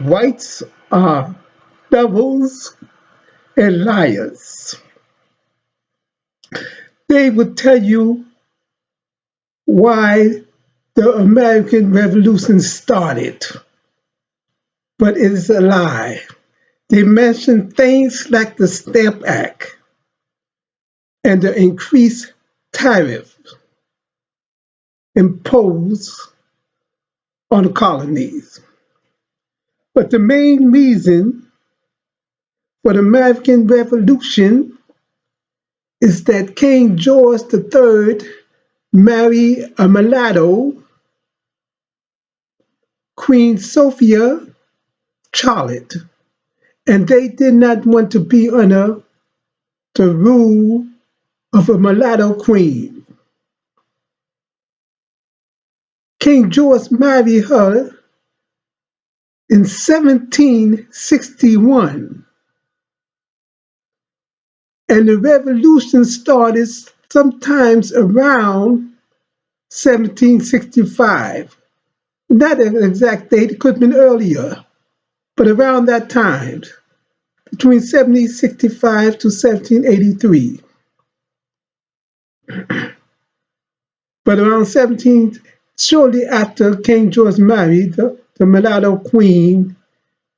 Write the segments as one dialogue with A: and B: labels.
A: Whites are devils and liars. They would tell you why the American Revolution started, but it is a lie. They mention things like the Stamp Act and the increased tariff imposed on the colonies. But the main reason for the American Revolution is that King George III married a mulatto, Queen Sophia Charlotte, and they did not want to be under the rule of a mulatto queen. King George married her in 1761, and the revolution started sometimes around 1765. Not an exact date, it could have been earlier, but around that time, between 1765 to 1783. But around 17, shortly after King George married the mulatto queen,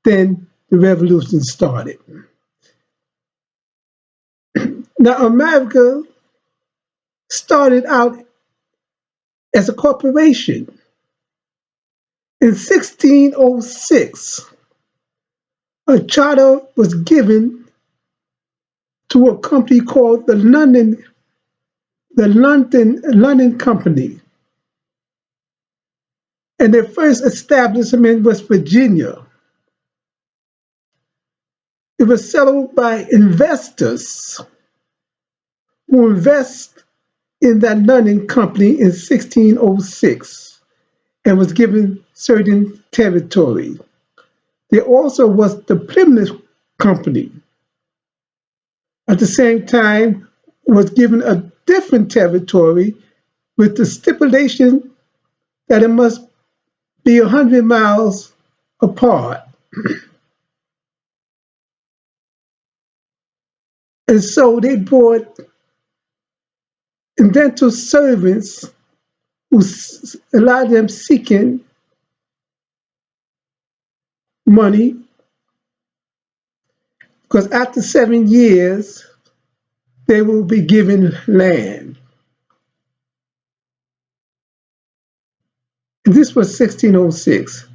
A: then the revolution started. Now, America started out as a corporation. In 1606, a charter was given to a company called the London Company. And their first establishment was Virginia. It was settled by investors who invest in that London Company in 1606 and was given certain territory. There also was the Plymouth Company. At the same time, was given a different territory with the stipulation that it must be 100 miles apart. And so they brought indentured servants who a lot of them seeking money because after 7 years they will be given land. And this was 1606.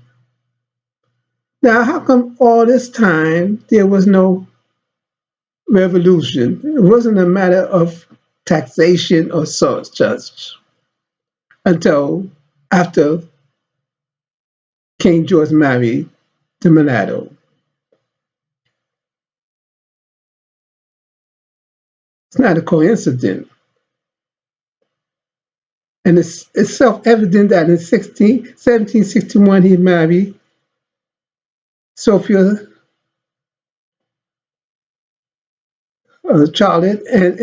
A: Now, how come all this time there was no revolution? It wasn't a matter of taxation or such until after King George married the mulatto. It's not a coincidence. And it's self-evident that in 1761 he married Sophia Charlotte, and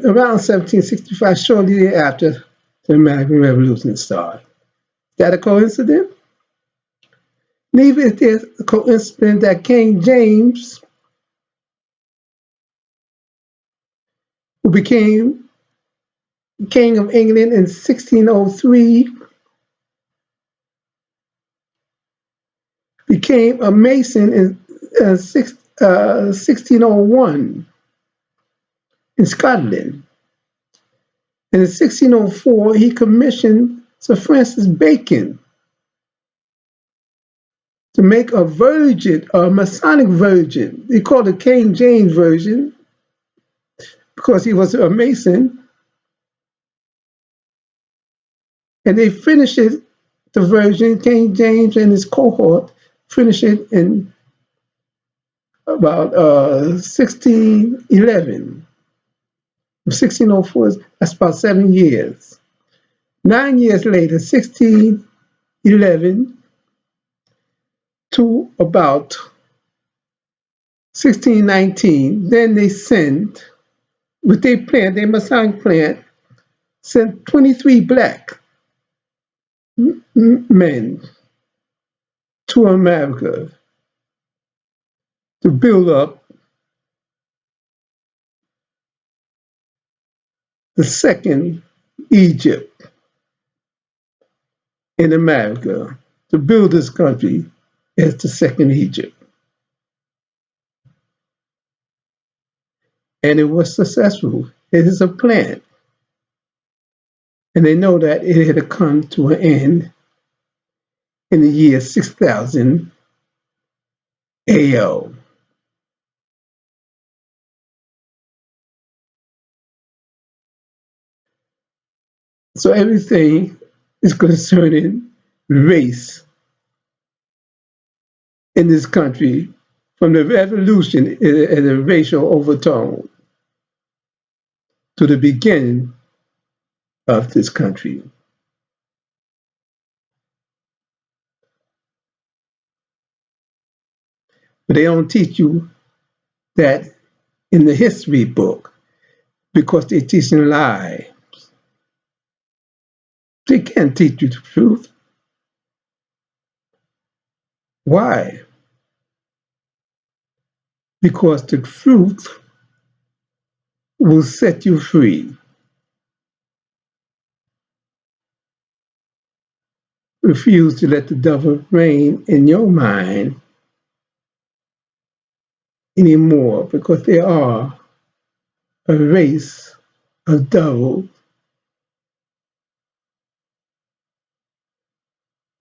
A: around 1765, shortly after, the American Revolution started. Is that a coincidence? Neither is there a coincidence that King James, who became King of England in 1603, became a Mason in 1601 in Scotland. And in 1604, he commissioned Sir Francis Bacon to make a virgin, a Masonic virgin. They called it King James Version because he was a Mason. And they finished it, the version, King James and his cohort finished it in about 1611. 1604, that's about 7 years. 9 years later, 1611 to about 1619, then they sent, with their plan, their Masonic plan, sent 23 black men to America to build up the second Egypt in America, to build this country as the second Egypt. And it was successful. It is a plan. And they know that it had come to an end in the year 6000 AO. So everything is concerning race in this country from the revolution in a racial overtone to the beginning of this country. But they don't teach you that in the history book because they teach a lie. They can't teach you the truth. Why? Because the truth will set you free. Refuse to let the devil reign in your mind anymore because they are a race of devils.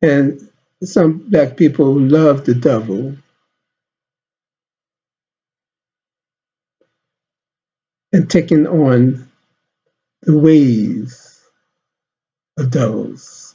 A: And some black people love the devil and taking on the ways of devils.